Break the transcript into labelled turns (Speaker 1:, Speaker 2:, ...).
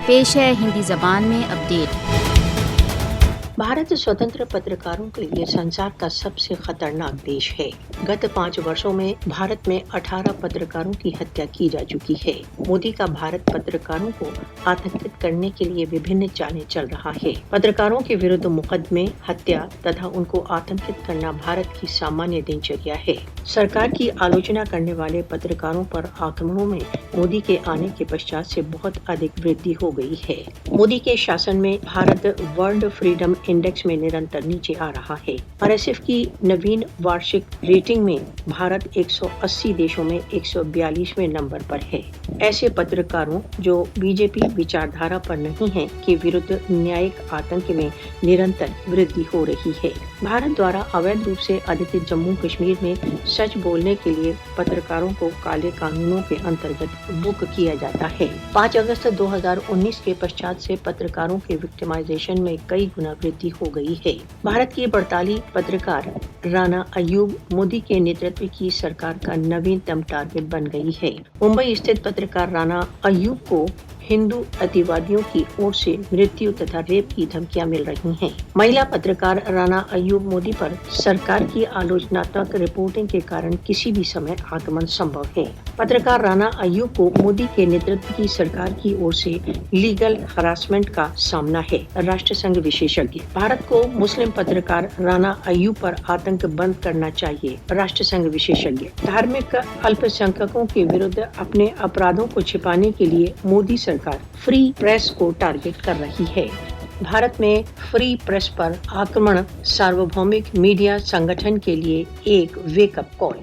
Speaker 1: पेश है हिंदी ज़बान में अपडेट।
Speaker 2: भारत स्वतंत्र पत्रकारों के लिए संसार का सबसे खतरनाक देश है। गत 5 वर्षों में भारत में 18 पत्रकारों की हत्या की जा चुकी है। मोदी का भारत पत्रकारों को आतंकित करने के लिए विभिन्न चालें चल रहा है। पत्रकारों के विरुद्ध मुकदमे, हत्या तथा उनको आतंकित करना भारत की सामान्य दिनचर्या है। सरकार की आलोचना करने वाले पत्रकारों पर आक्रमणों में मोदी के आने के पश्चात से बहुत अधिक वृद्धि हो गई है। मोदी के शासन में भारत वर्ल्ड फ्रीडम इंडेक्स में निरंतर नीचे आ रहा है। RSF की नवीन वार्षिक रेटिंग में भारत 180 देशों में 142वें नंबर पर है। ऐसे पत्रकारों जो बीजेपी विचारधारा पर नहीं हैं के विरुद्ध न्यायिक आतंक में निरंतर वृद्धि हो रही है। भारत द्वारा अवैध रूप से अधिकृत जम्मू कश्मीर में सच बोलने के लिए पत्रकारों को काले कानूनों के अंतर्गत बुक किया जाता है। 5 अगस्त 2019 के पश्चात से पत्रकारों के विक्टिमाइजेशन में कई गुना वृद्धि हो गई है। भारत की 48 पत्रकार राना अयूब मोदी के नेतृत्व की सरकार का नवीनतम टारगेट बन गई है। मुंबई स्थित पत्रकार राना अयूब को हिंदू अतिवादियों की ओर से मृत्यु तथा रेप की धमकियां मिल रही हैं। महिला पत्रकार राना अयूब मोदी पर सरकार की आलोचनात्मक रिपोर्टिंग के कारण किसी भी समय आगमन संभव है। पत्रकार राना अयूब को मोदी के नेतृत्व की सरकार की ओर से लीगल हरासमेंट का सामना है। राष्ट्र संघ विशेषज्ञ, भारत को मुस्लिम पत्रकार राना अयूब पर आतंक बंद करना चाहिए। राष्ट्र संघ विशेषज्ञ, धार्मिक अल्पसंख्यकों के विरुद्ध अपने अपराधों को छिपाने के लिए मोदी सरकार फ्री प्रेस को टारगेट कर रही है। भारत में फ्री प्रेस पर आक्रमण सार्वभौमिक मीडिया संगठन के लिए एक वेकअप कॉल।